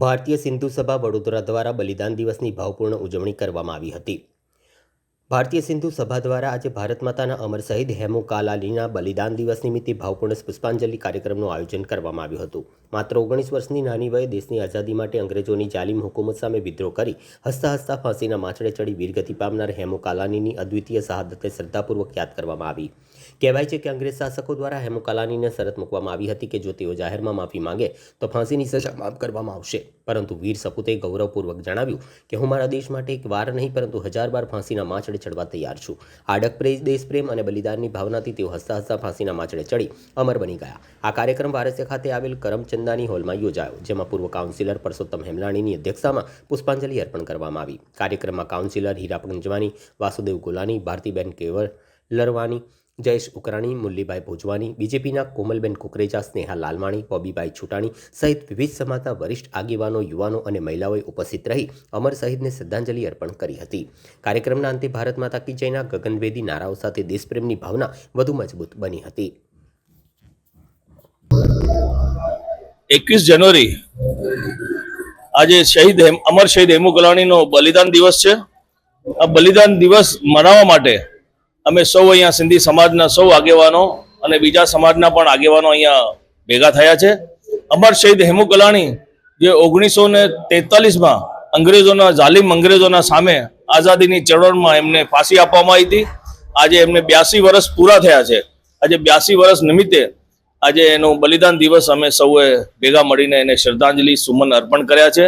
ભારતીય સિંધુ સભા વડોદરા દ્વારા બલિદાન દિવસની ભાવપૂર્ણ ઉજવણી કરવામાં આવી હતી। ભારતીય સિંધુ સભા દ્વારા આજે ભારત માતાના અમર શહીદ હેમુ કાલાનીના બલિદાન દિવસ નિમિત્તે ભાવપૂર્ણ પુષ્પાંજલિ કાર્યક્રમનું આયોજન કરવામાં આવ્યું હતું। માત્ર 19 વર્ષની નાની વયે દેશની આઝાદી માટે અંગ્રેજોની જાલિમ હુકુમત સામે વિદ્રોહ કરી હસતા હસતા ફાંસીના માછડે ચડી વીરગતિ પામનાર હેમુ કાલાનીની અદ્વિતીય શહાદતને શ્રદ્ધાપૂર્વક યાદ કરવામાં આવી। કહેવાય છે કે અંગ્રેજ શાસકો દ્વારા હેમુ કાલાનીને શરત મૂકવામાં આવી હતી કે જો તેઓ જાહેરમાં માફી માંગે તો ફાંસીની સજા માફ કરવામાં આવશે, પરંતુ વીર સપૂતે ગૌરવપૂર્વક જણાવ્યું કે હું મારા દેશ માટે એક વાર નહીં પરંતુ 1000 વાર ફાંસીના માછડે ચડવા તૈયાર છું। આડક દેશપ્રેમ અને બલિદાનની ભાવનાથી તેઓ હસતા હસતા ફાંસીના માછડે ચડી અમર બની ગયા। આ કાર્યક્રમ વારસિયા ખાતે આવેલ કરમચંદાની હોલમાં યોજાયો, જેમાં પૂર્વ કાઉન્સિલર પરસોત્તમ હેમલાણીની અધ્યક્ષતામાં પુષ્પાંજલિ અર્પણ કરવામાં આવી। કાર્યક્રમમાં કાઉન્સિલર હીરા પંજવાની, વાસુદેવ ગોલાની, ભારતીબેન કેવર લરવાની, જયેશ ઉકરાણી, મુરલીભાઈ ભોજવાની, બીજેપીના કોમલબેન કુકરેજા, સ્નેહા લાલવાણી, બોબીભાઈ છુટાણી સહિત વિવિધ સમાજના વરિષ્ઠ આગેવાનો, યુવાનો અને મહિલાઓએ ઉપસ્થિત રહી અમર શહીદને શ્રદ્ધાંજલિ અર્પણ કરી હતી। કાર્યક્રમના અંતે ભારત માતા કી જયના ગગનભેદી નારાઓ સાથે દેશપ્રેમની ભાવના વધુ મજબૂત બની હતી। 21 જાન્યુઆરી આજે અમર શહીદ હેમુ કાલાણીનો બલિદાન દિવસ છે। આ બલિદાન દિવસ મનાવવા માટે અમે સૌ અહીંયા સિંધી સમાજના સૌ આગેવાનો અને બીજા સમાજના પણ આગેવાનો અહીંયા ભેગા થયા છે। અમર શહીદ હેમુ કાલાણી જે 1943માં અંગ્રેજોના જાલિમ અંગ્રેજોના સામે આઝાદીની ચળવળમાં એમને ફાંસી આપવામાં આવી હતી। આજે એમને 82 વર્ષ પૂરા થયા છે। આજે 82 વર્ષ નિમિત્તે આજે એનો બલિદાન દિવસ અમે સૌએ ભેગા મળીને એને શ્રદ્ધાંજલિ સુમન અર્પણ કર્યા છે।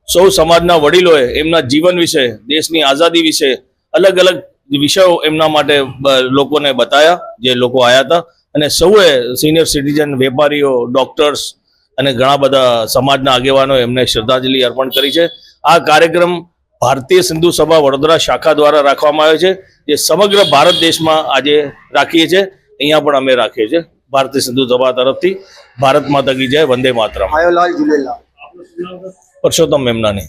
સૌ સમાજના વડીલોએ એમના જીવન વિશે, દેશની આઝાદી વિશે અલગ અલગ વિષયો એમના માટે લોકોને બતાવ્યા, જે લોકો આવ્યા હતા, અને સૌએ સિનિયર સિટીઝન, વેપારીઓ, ડોક્ટર્સ અને ઘણા બધા સમાજના આગેવાનો એમને શ્રદ્ધાંજલિ અર્પણ કરી છે। આ કાર્યક્રમ ભારતીય સિંધુ સભા વડોદરા શાખા દ્વારા રાખવામાં આવ્યો છે, જે સમગ્ર ભારત દેશમાં આજે રાખીએ છીએ। અહીંયા પણ અમે રાખીએ છીએ ભારતીય સિંધુ સભા તરફથી। ભારત માતા કી જય, વંદે માતરમ। પરસોત્તમ મેમનાની।